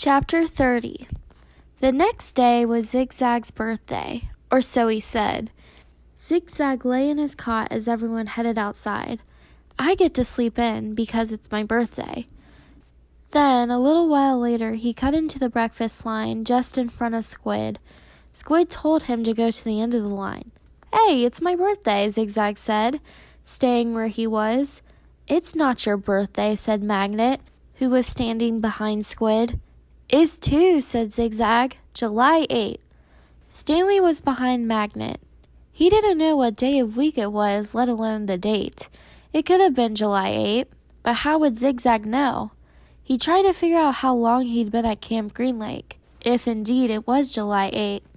Chapter 30. The next day was Zigzag's birthday, or so he said. Zigzag lay in his cot as everyone headed outside. I get to sleep in because it's my birthday. Then, a little while later, he cut into the breakfast line just in front of Squid. Squid told him to go to the end of the line. "Hey, it's my birthday," Zigzag said, staying where he was. "It's not your birthday," said Magnet, who was standing behind Squid. "Is too," said Zigzag. "July 8th. Stanley was behind Magnet. He didn't know what day of week it was, let alone the date. It could have been July 8th, but how would Zigzag know? He tried to figure out how long he'd been at Camp Green Lake, if indeed it was July 8th.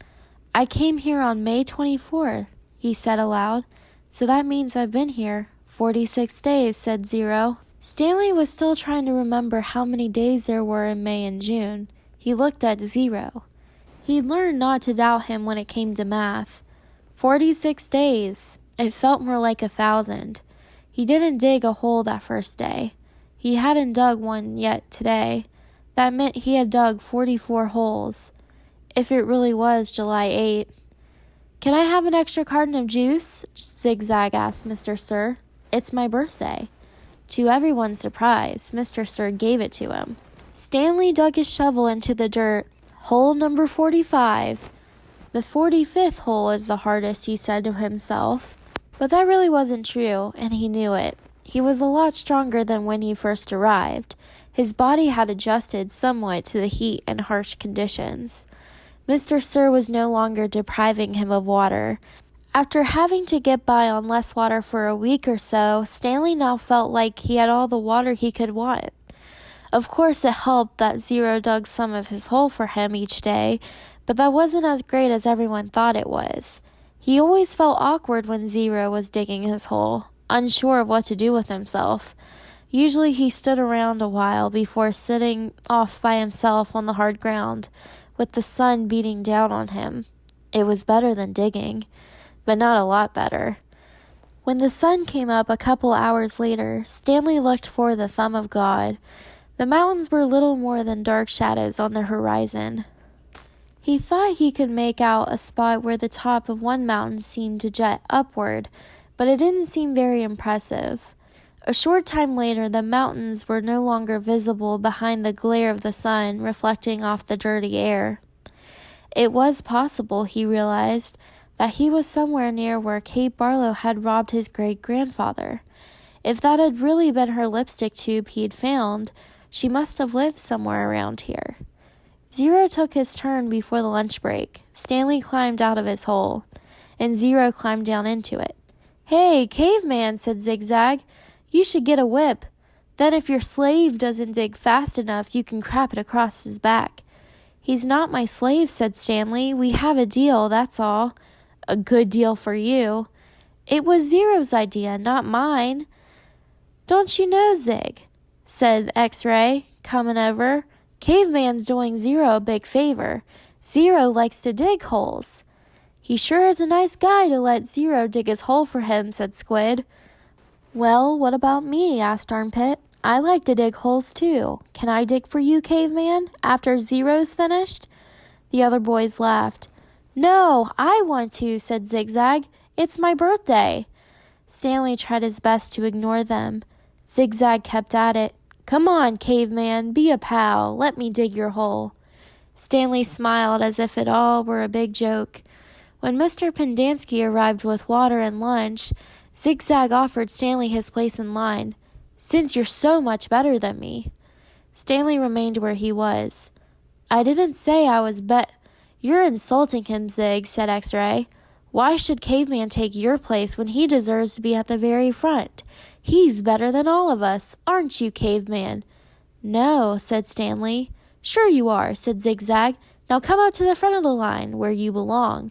"I came here on May 24th, he said aloud. "So that means I've been here 46 days, said Zero. Stanley was still trying to remember how many days there were in May and June. He looked at Zero. He'd learned not to doubt him when it came to math. 46 days. It felt more like 1,000. He didn't dig a hole that first day. He hadn't dug one yet today. That meant he had dug 44 holes. If it really was July 8th. "Can I have an extra carton of juice?" Zigzag asked Mr. Sir. "It's my birthday." To everyone's surprise, Mr. Sir gave it to him. Stanley dug his shovel into the dirt. "Hole number 45. The 45th hole is the hardest," he said to himself. But that really wasn't true, and he knew it. He was a lot stronger than when he first arrived. His body had adjusted somewhat to the heat and harsh conditions. Mr. Sir was no longer depriving him of water. After having to get by on less water for a week or so, Stanley now felt like he had all the water he could want. Of course, it helped that Zero dug some of his hole for him each day, but that wasn't as great as everyone thought it was. He always felt awkward when Zero was digging his hole, unsure of what to do with himself. Usually he stood around a while before sitting off by himself on the hard ground, with the sun beating down on him. It was better than digging, but not a lot better. When the sun came up a couple hours later, Stanley looked for the thumb of God. The mountains were little more than dark shadows on the horizon. He thought he could make out a spot where the top of one mountain seemed to jet upward, but it didn't seem very impressive. A short time later, the mountains were no longer visible behind the glare of the sun reflecting off the dirty air. It was possible, he realized, that he was somewhere near where Kate Barlow had robbed his great-grandfather. If that had really been her lipstick tube he'd found, she must have lived somewhere around here. Zero took his turn before the lunch break. Stanley climbed out of his hole, and Zero climbed down into it. "Hey, caveman," said Zigzag, "you should get a whip. Then if your slave doesn't dig fast enough, you can crap it across his back." "He's not my slave," said Stanley. "We have a deal, that's all." "A good deal for you." "It was Zero's idea, not mine." "Don't you know, Zig," said X-Ray, coming over, "Caveman's doing Zero a big favor. Zero likes to dig holes." "He sure is a nice guy to let Zero dig his hole for him," said Squid. "Well, what about me?" asked Armpit. "I like to dig holes too. Can I dig for you, Caveman, after Zero's finished?" The other boys laughed. "No, I want to," said Zigzag. "It's my birthday." Stanley tried his best to ignore them. Zigzag kept at it. "Come on, Caveman, be a pal. Let me dig your hole." Stanley smiled as if it all were a big joke. When Mr. Pendanski arrived with water and lunch, Zigzag offered Stanley his place in line. "Since you're so much better than me." Stanley remained where he was. "I didn't say I was "You're insulting him, Zig," said X-Ray. "Why should Caveman take your place when he deserves to be at the very front? He's better than all of us, aren't you, Caveman?" "No," said Stanley. "Sure you are," said Zigzag. "Now come up to the front of the line, where you belong."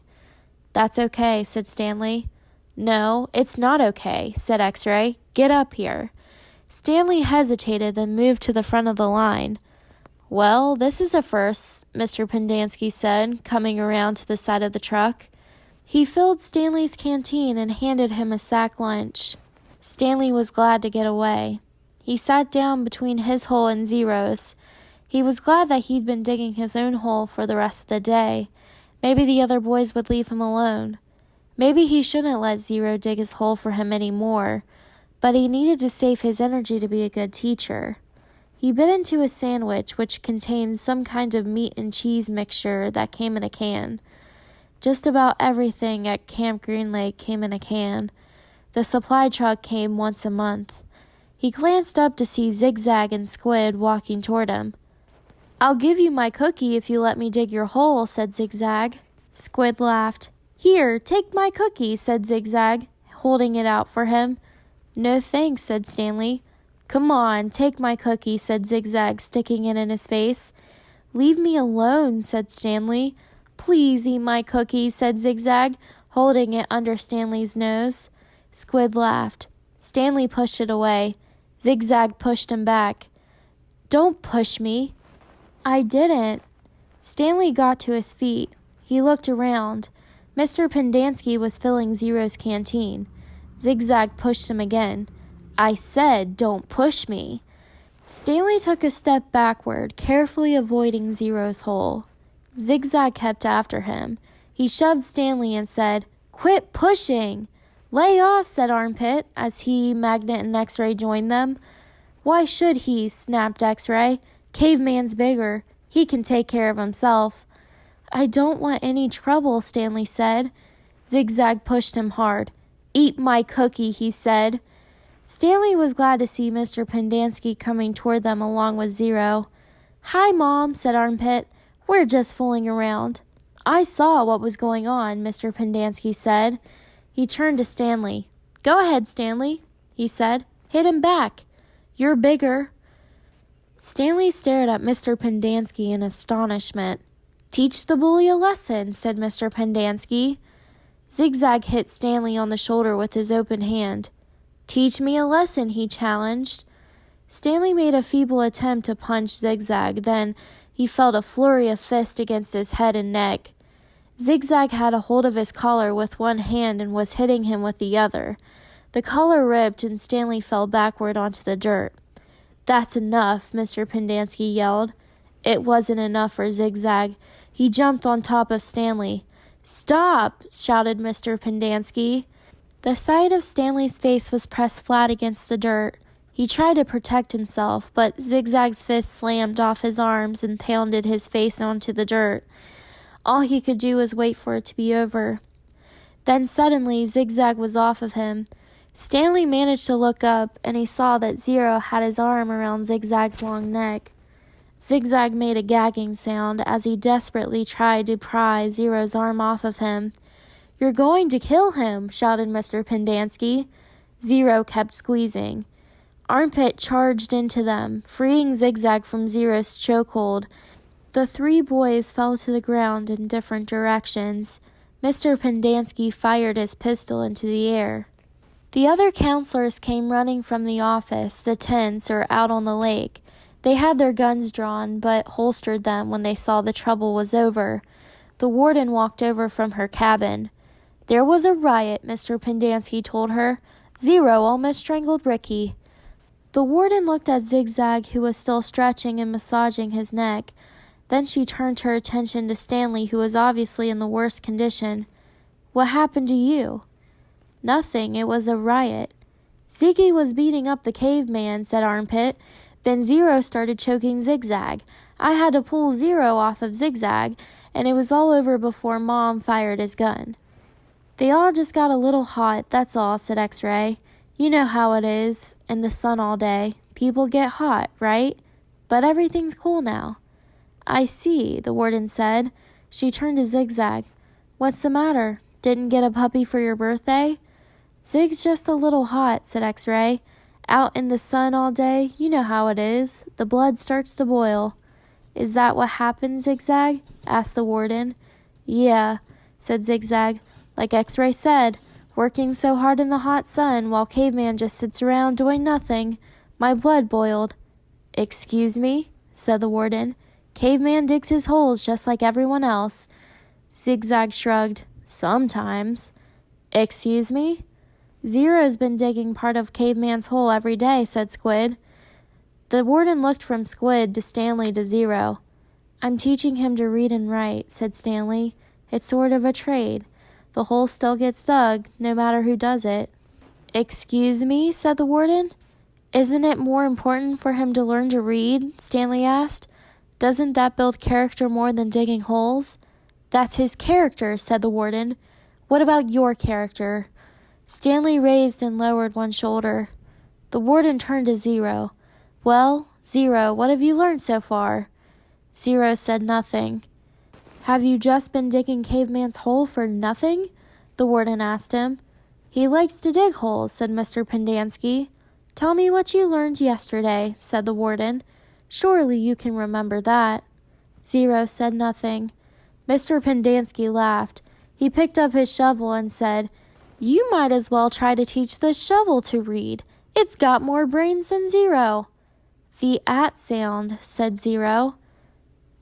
"That's okay," said Stanley. "No, it's not okay," said X-Ray. "Get up here." Stanley hesitated, then moved to the front of the line. "Well, this is a first," Mr. Pendanski said, coming around to the side of the truck. He filled Stanley's canteen and handed him a sack lunch. Stanley was glad to get away. He sat down between his hole and Zero's. He was glad that he'd been digging his own hole for the rest of the day. Maybe the other boys would leave him alone. Maybe he shouldn't let Zero dig his hole for him anymore, but he needed to save his energy to be a good teacher. He bit into a sandwich which contained some kind of meat and cheese mixture that came in a can. Just about everything at Camp Green Lake came in a can. The supply truck came once a month. He glanced up to see Zigzag and Squid walking toward him. "I'll give you my cookie if you let me dig your hole," said Zigzag. Squid laughed. "Here, take my cookie," said Zigzag, holding it out for him. "No thanks," said Stanley. "Come on, take my cookie," said Zigzag, sticking it in his face. "Leave me alone," said Stanley. "Please eat my cookie," said Zigzag, holding it under Stanley's nose. Squid laughed. Stanley pushed it away. Zigzag pushed him back. "Don't push me." "I didn't." Stanley got to his feet. He looked around. Mr. Pendanski was filling Zero's canteen. Zigzag pushed him again. "I said, don't push me." Stanley took a step backward, carefully avoiding Zero's hole. Zigzag kept after him. He shoved Stanley and said, "Quit pushing!" "Lay off," said Armpit, as he, Magnet, and X-Ray joined them. "Why should he?" snapped X-Ray. "Caveman's bigger. He can take care of himself." "I don't want any trouble," Stanley said. Zigzag pushed him hard. "Eat my cookie," he said. Stanley was glad to see Mr. Pendanski coming toward them along with Zero. "Hi, Mom," said Armpit. "We're just fooling around." "I saw what was going on," Mr. Pendanski said. He turned to Stanley. "Go ahead, Stanley," he said. "Hit him back. You're bigger." Stanley stared at Mr. Pendanski in astonishment. "Teach the bully a lesson," said Mr. Pendanski. Zigzag hit Stanley on the shoulder with his open hand. "Teach me a lesson," he challenged. Stanley made a feeble attempt to punch Zigzag, then he felt a flurry of fists against his head and neck. Zigzag had a hold of his collar with one hand and was hitting him with the other. The collar ripped and Stanley fell backward onto the dirt. "That's enough," Mr. Pendanski yelled. It wasn't enough for Zigzag. He jumped on top of Stanley. "Stop!" shouted Mr. Pendanski. The side of Stanley's face was pressed flat against the dirt. He tried to protect himself, but Zigzag's fist slammed off his arms and pounded his face onto the dirt. All he could do was wait for it to be over. Then suddenly Zigzag was off of him. Stanley managed to look up, and he saw that Zero had his arm around Zigzag's long neck. Zigzag made a gagging sound as he desperately tried to pry Zero's arm off of him. "You're going to kill him," shouted Mr. Pendanski. Zero kept squeezing. Armpit charged into them, freeing Zigzag from Zero's chokehold. The three boys fell to the ground in different directions. Mr. Pendanski fired his pistol into the air. The other counselors came running from the office, the tents, or out on the lake. They had their guns drawn, but holstered them when they saw the trouble was over. The warden walked over from her cabin. "There was a riot," Mr. Pendanski told her. "Zero almost strangled Ricky." The warden looked at Zigzag, who was still stretching and massaging his neck. Then she turned her attention to Stanley, who was obviously in the worst condition. "What happened to you?" "Nothing. It was a riot." "Ziggy was beating up the caveman," said Armpit. "Then Zero started choking Zigzag. I had to pull Zero off of Zigzag, and it was all over before Mom fired his gun." "They all just got a little hot, that's all," said X-Ray. "You know how it is, in the sun all day. People get hot, right? But everything's cool now." "I see," the warden said. She turned to Zigzag. "What's the matter? Didn't get a puppy for your birthday?" "Zig's just a little hot," said X-Ray. "Out in the sun all day, you know how it is. The blood starts to boil." "Is that what happened, Zigzag?" asked the warden. "Yeah," said Zigzag. "Like X-Ray said, working so hard in the hot sun while Caveman just sits around doing nothing. My blood boiled." "Excuse me?" said the warden. "Caveman digs his holes just like everyone else." Zigzag shrugged. "Sometimes." "Excuse me?" "Zero's been digging part of Caveman's hole every day," said Squid. The warden looked from Squid to Stanley to Zero. I'm teaching him to read and write, said Stanley. It's sort of a trade. The hole still gets dug, no matter who does it. Excuse me, said the warden. Isn't it more important for him to learn to read? Stanley asked. Doesn't that build character more than digging holes? That's his character, said the warden. What about your character? Stanley raised and lowered one shoulder. The warden turned to Zero. Well, Zero, what have you learned so far? Zero said nothing. Have you just been digging Caveman's hole for nothing? The warden asked him. He likes to dig holes, said Mr. Pendanski. Tell me what you learned yesterday, said the warden. Surely you can remember that. Zero said nothing. Mr. Pendanski laughed. He picked up his shovel and said, You might as well try to teach this shovel to read. It's got more brains than Zero. The at sound, said Zero.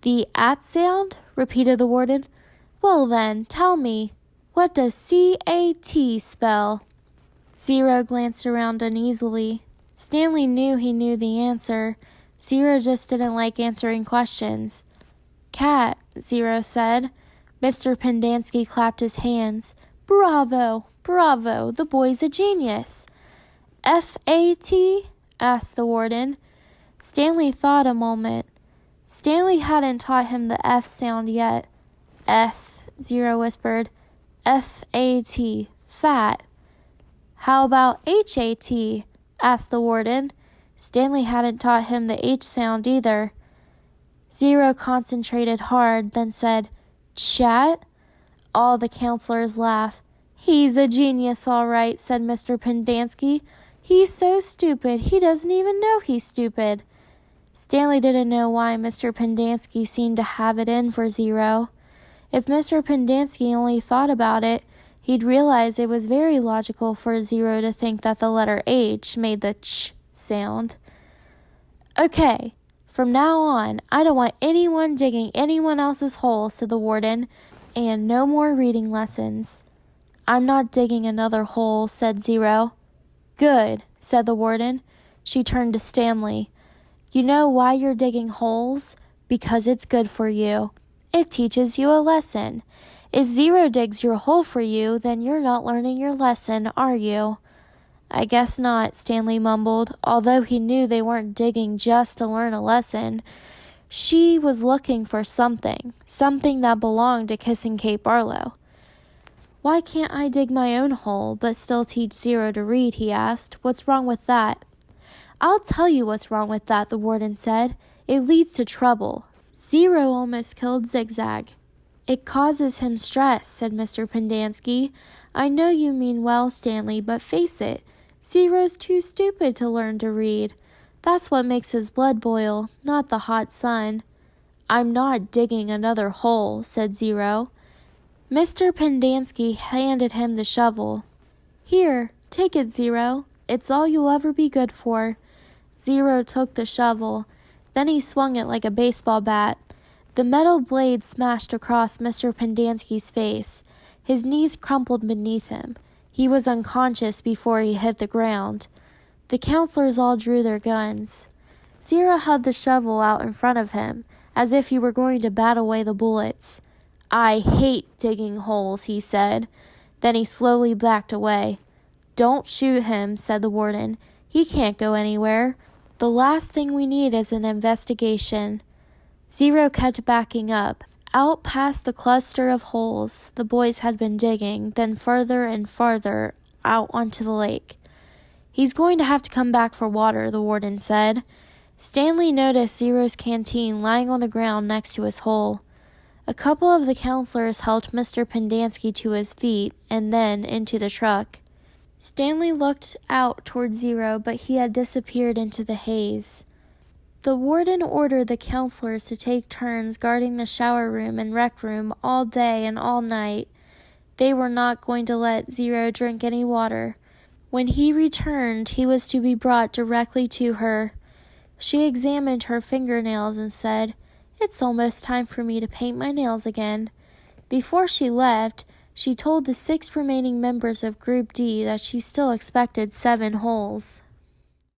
The at sound? Repeated the warden. Well then, tell me, what does C-A-T spell? Zero glanced around uneasily. Stanley knew he knew the answer. Zero just didn't like answering questions. Cat, Zero said. Mr. Pendanski clapped his hands. Bravo, bravo, the boy's a genius. F-A-T? Asked the warden. Stanley thought a moment. Stanley hadn't taught him the F sound yet. F, Zero whispered. F-A-T, fat. How about H-A-T? Asked the warden. Stanley hadn't taught him the H sound either. Zero concentrated hard, then said, Chat? All the counselors laughed. He's a genius, all right, said Mr. Pendanski. He's so stupid, he doesn't even know he's stupid. Stanley didn't know why Mr. Pendanski seemed to have it in for Zero. If Mr. Pendanski only thought about it, he'd realize it was very logical for Zero to think that the letter H made the ch sound. Okay, from now on, I don't want anyone digging anyone else's hole, said the warden, and no more reading lessons. I'm not digging another hole, said Zero. Good, said the warden. She turned to Stanley. You know why you're digging holes? Because it's good for you. It teaches you a lesson. If Zero digs your hole for you, then you're not learning your lesson, are you? I guess not, Stanley mumbled, although he knew they weren't digging just to learn a lesson. She was looking for something that belonged to Kissing Kate Barlow. Why can't I dig my own hole, but still teach Zero to read, he asked. What's wrong with that? I'll tell you what's wrong with that, the warden said. It leads to trouble. Zero almost killed Zigzag. It causes him stress, said Mr. Pendanski. I know you mean well, Stanley, but face it, Zero's too stupid to learn to read. That's what makes his blood boil, not the hot sun. I'm not digging another hole, said Zero. Mr. Pendanski handed him the shovel. Here, take it, Zero. It's all you'll ever be good for. Zero took the shovel. Then he swung it like a baseball bat. The metal blade smashed across Mr. Pendanski's face. His knees crumpled beneath him. He was unconscious before he hit the ground. The counselors all drew their guns. Zero held the shovel out in front of him, as if he were going to bat away the bullets. I hate digging holes, he said. Then he slowly backed away. Don't shoot him, said the warden. He can't go anywhere. The last thing we need is an investigation. Zero kept backing up, out past the cluster of holes the boys had been digging, then further and farther out onto the lake. He's going to have to come back for water, the warden said. Stanley noticed Zero's canteen lying on the ground next to his hole. A couple of the counselors helped Mr. Pendanski to his feet and then into the truck. Stanley looked out toward Zero, but he had disappeared into the haze. The warden ordered the counselors to take turns guarding the shower room and rec room all day and all night. They were not going to let Zero drink any water. When he returned, he was to be brought directly to her. She examined her fingernails and said, It's almost time for me to paint my nails again. Before she left, she told the 6 remaining members of Group D that she still expected 7 holes.